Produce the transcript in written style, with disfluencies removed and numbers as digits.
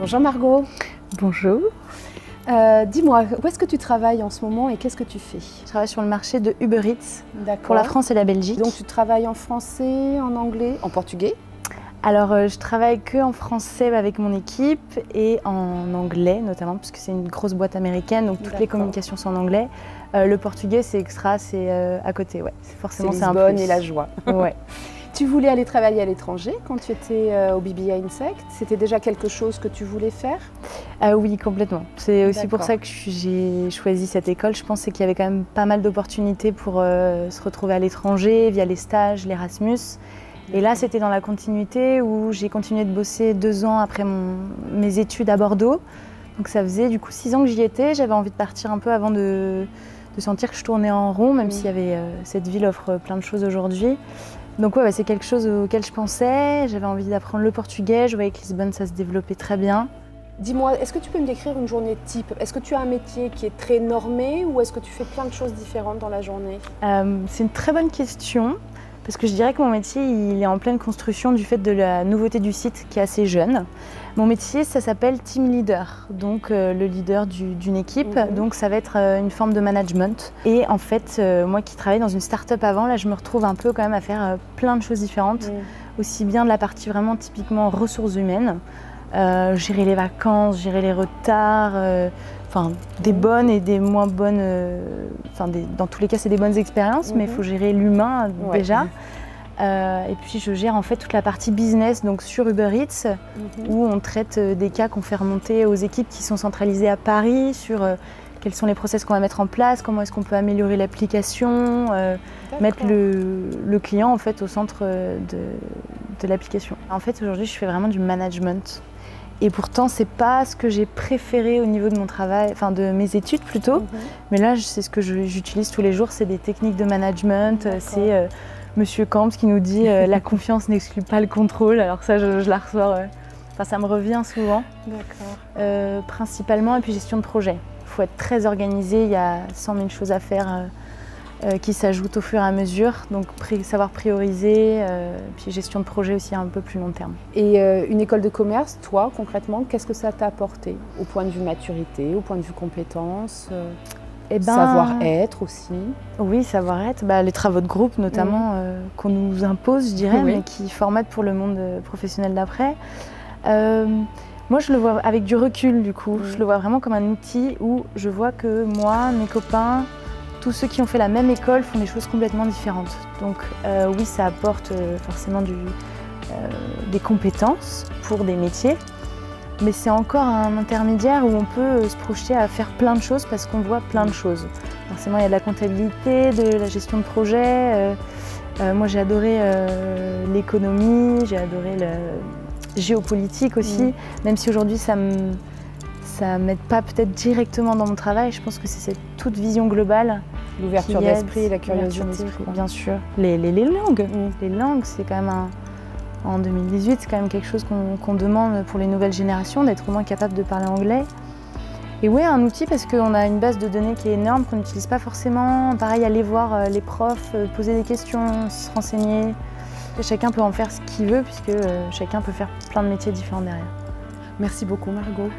Bonjour Margot. Bonjour. Dis-moi, où est-ce que tu travailles en ce moment et qu'est-ce que tu fais? Je travaille sur le marché de Uber Eats pour la France et la Belgique. Donc tu travailles en français, en anglais, en portugais? Alors je travaille que en français avec mon équipe et en anglais notamment puisque c'est une grosse boîte américaine donc toutes les communications sont en anglais. Le portugais c'est extra, c'est à côté, ouais. Forcément c'est un plus. Lisbonne et la joie. Ouais. Tu voulais aller travailler à l'étranger quand tu étais au BBA Insect? C'était déjà quelque chose que tu voulais faire? Oui, complètement. C'est aussi pour ça que j'ai choisi cette école. Je pensais qu'il y avait quand même pas mal d'opportunités pour se retrouver à l'étranger via les stages, l'Erasmus. Et là, c'était dans la continuité où j'ai continué de bosser 2 ans après mes études à Bordeaux. Donc ça faisait du coup 6 ans que j'y étais. J'avais envie de partir un peu avant de sentir que je tournais en rond, même s'il y avait cette ville offre plein de choses aujourd'hui. Donc ouais, c'est quelque chose auquel je pensais. J'avais envie d'apprendre le portugais. Je voyais que Lisbonne, ça se développait très bien. Dis-moi, est-ce que tu peux me décrire une journée type? Est-ce que tu as un métier qui est très normé ou est-ce que tu fais plein de choses différentes dans la journée? C'est une très bonne question. Parce que je dirais que mon métier, il est en pleine construction du fait de la nouveauté du site qui est assez jeune. Mon métier, ça s'appelle Team Leader, donc le leader d'une équipe. Donc ça va être une forme de management. Et en fait, moi qui travaillais dans une start-up avant, là je me retrouve un peu quand même à faire plein de choses différentes. Aussi bien de la partie vraiment typiquement ressources humaines, gérer les vacances, gérer les retards, des bonnes et des moins bonnes, dans tous les cas c'est des bonnes expériences, mais il faut gérer l'humain déjà. Et puis je gère en fait toute la partie business donc sur Uber Eats où on traite des cas qu'on fait remonter aux équipes qui sont centralisées à Paris sur quels sont les process qu'on va mettre en place, comment est-ce qu'on peut améliorer l'application, mettre le client en fait au centre de l'application. En fait aujourd'hui je fais vraiment du management. Et pourtant, c'est pas ce que j'ai préféré au niveau de mon travail, enfin de mes études plutôt. Mais là, c'est ce que j'utilise tous les jours, c'est des techniques de management. C'est Monsieur Camps qui nous dit la confiance n'exclut pas le contrôle. Alors ça, je la reçois, ça me revient souvent. Principalement, et puis gestion de projet. Il faut être très organisé, il y a 100 000 choses à faire qui s'ajoutent au fur et à mesure, donc savoir prioriser, puis gestion de projet aussi à un peu plus long terme. Et une école de commerce, toi concrètement, qu'est-ce que ça t'a apporté au point de vue maturité, au point de vue compétences, savoir-être aussi? Oui, savoir-être, les travaux de groupe notamment qu'on nous impose, je dirais, mais qui formatent pour le monde professionnel d'après. Moi, je le vois avec du recul du coup, je le vois vraiment comme un outil où je vois que moi, mes copains, tous ceux qui ont fait la même école font des choses complètement différentes. Donc oui, ça apporte forcément des compétences pour des métiers, mais c'est encore un intermédiaire où on peut se projeter à faire plein de choses parce qu'on voit plein de choses. Forcément, il y a de la comptabilité, de la gestion de projet. Moi, j'ai adoré l'économie, j'ai adoré la géopolitique aussi, même si aujourd'hui, ça m'aide pas peut-être directement dans mon travail. Je pense que c'est cette toute vision globale. L'ouverture d'esprit et la curiosité. Bien sûr. Les langues. Les langues, c'est quand même en 2018, c'est quand même quelque chose qu'on demande pour les nouvelles générations, d'être au moins capable de parler anglais. Et oui, un outil parce qu'on a une base de données qui est énorme, qu'on n'utilise pas forcément. Pareil, aller voir les profs, poser des questions, se renseigner. Chacun peut en faire ce qu'il veut puisque chacun peut faire plein de métiers différents derrière. Merci beaucoup Margot.